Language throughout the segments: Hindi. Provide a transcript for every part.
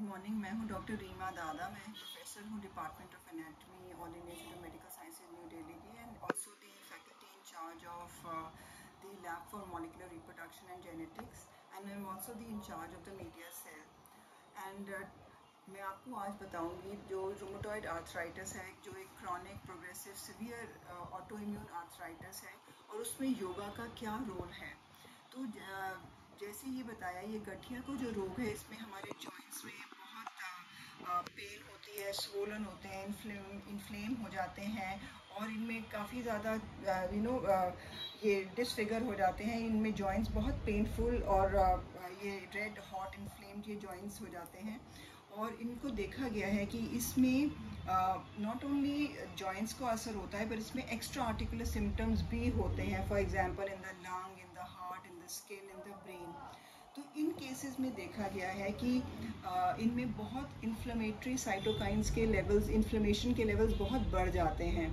Good morning. मैं हूं डॉक्टर रीमा दादा। मैं प्रोफेसर हूं department of anatomy All India Institute of Medical Sciences New Delhi की and also the faculty in charge of the lab for molecular reproduction and genetics and I am also the in charge of the media cell. And मैं आपको आज बताऊंगी जो रूमेटॉइड आर्थराइटिस है, जो एक chronic progressive severe auto immune arthritis है और उसमें योगा का क्या रोल है। तो जैसे ये बताया, ये गठिया को जो रोग है इसमें हमारे जॉइंट्स में बहुत पेन होती है, स्वोलन होते हैं, इन्फ्लेम हो जाते हैं और इनमें काफ़ी ज़्यादा ये डिसफिगर हो जाते हैं। इनमें जॉइंट्स बहुत पेनफुल और ये रेड हॉट इन्फ्लेम्ड ये जॉइंट्स हो जाते हैं। और इनको देखा गया है कि इसमें नॉट ओनली जॉइंट्स को असर होता है पर इसमें एक्स्ट्रा आर्टिकुलर सिम्टम्स भी होते हैं। For example in the lung, in the heart, in the skin, in the brain. तो इन केसेस में देखा गया है कि इनमें बहुत इन्फ्लेमेटरी साइटोकाइंस के लेवल्स, इन्फ्लेमेशन के लेवल्स बहुत बढ़ जाते हैं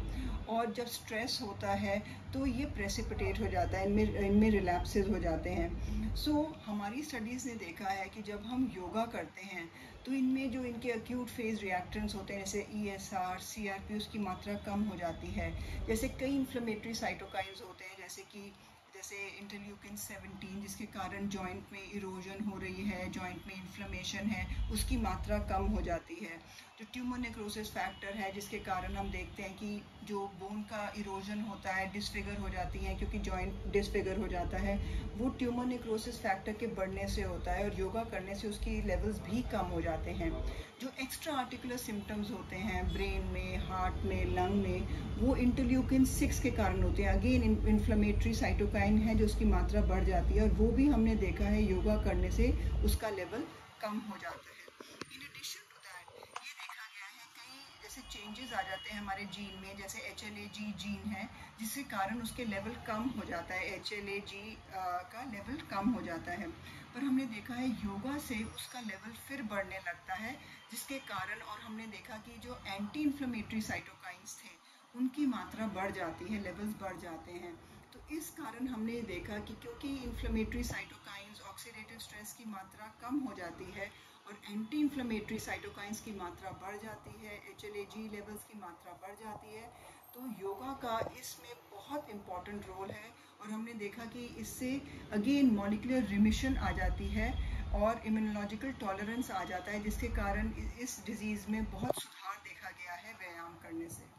और जब स्ट्रेस होता है तो ये प्रेसिपिटेट हो जाता है, इनमें रिलैप्सेस हो जाते हैं। सो हमारी स्टडीज़ ने देखा है कि जब हम योगा करते हैं तो इनमें जो इनके एक्यूट फेज रिएक्टेंट्स होते हैं जैसे ESR, CRP, उसकी मात्रा कम हो जाती है। जैसे कई इन्फ्लेमेटरी साइटोकाइंस होते हैं जैसे इंटरल्यूकिन 17 जिसके कारण जॉइंट में इरोजन हो रही है, जॉइंट में इन्फ्लेमेशन है, उसकी मात्रा कम हो जाती है। जो ट्यूमर नेक्रोसिस फैक्टर है जिसके कारण हम देखते हैं कि जो बोन का इरोजन होता है, डिसफिगर हो जाती है क्योंकि जॉइंट डिसफिगर हो जाता है, वो ट्यूमर नेक्रोसिस फैक्टर के बढ़ने से होता है और योगा करने से उसकी लेवल्स भी कम हो जाते हैं। जो एक्स्ट्रा आर्टिकुलर सिम्टम्स होते हैं ब्रेन में, हार्ट में, लंग में, वो इंटरल्यूकिन 6 के कारण होते हैं। अगेन इन्फ्लेमेटरी साइटोकाइन है जो उसकी मात्रा बढ़ जाती है और वो भी हमने देखा है योगा करने से उसका लेवल कम हो जाता है। इन एडिशन टू दैट ये देखा गया है कई जैसे चेंजेस आ जाते हैं हमारे जीन में, जैसे HLA-G जीन है जिसके कारण उसके लेवल कम हो जाता है, HLA-G का लेवल कम हो जाता है। पर हमने देखा है योगा से उसका लेवल फिर बढ़ने लगता है जिसके कारण, और हमने देखा कि जो एंटी इन्फ्लेमेटरी साइटोकाइंस थे उनकी मात्रा बढ़ जाती है, लेवल्स बढ़ जाते हैं। तो इस कारण हमने देखा कि क्योंकि इन्फ्लेमेटरी साइटोकाइंस, ऑक्सीडेटिव स्ट्रेस की मात्रा कम हो जाती है और एंटी इन्फ्लेमेटरी साइटोकाइंस की मात्रा बढ़ जाती है, HLA-G लेवल्स की मात्रा बढ़ जाती है, तो योगा का इसमें बहुत इम्पॉर्टेंट रोल है। और हमने देखा कि इससे अगेन मॉलिक्यूलर रिमिशन आ जाती है और इम्यूनोलॉजिकल टॉलरेंस आ जाता है जिसके कारण इस डिजीज़ में बहुत सुधार देखा गया है व्यायाम करने से।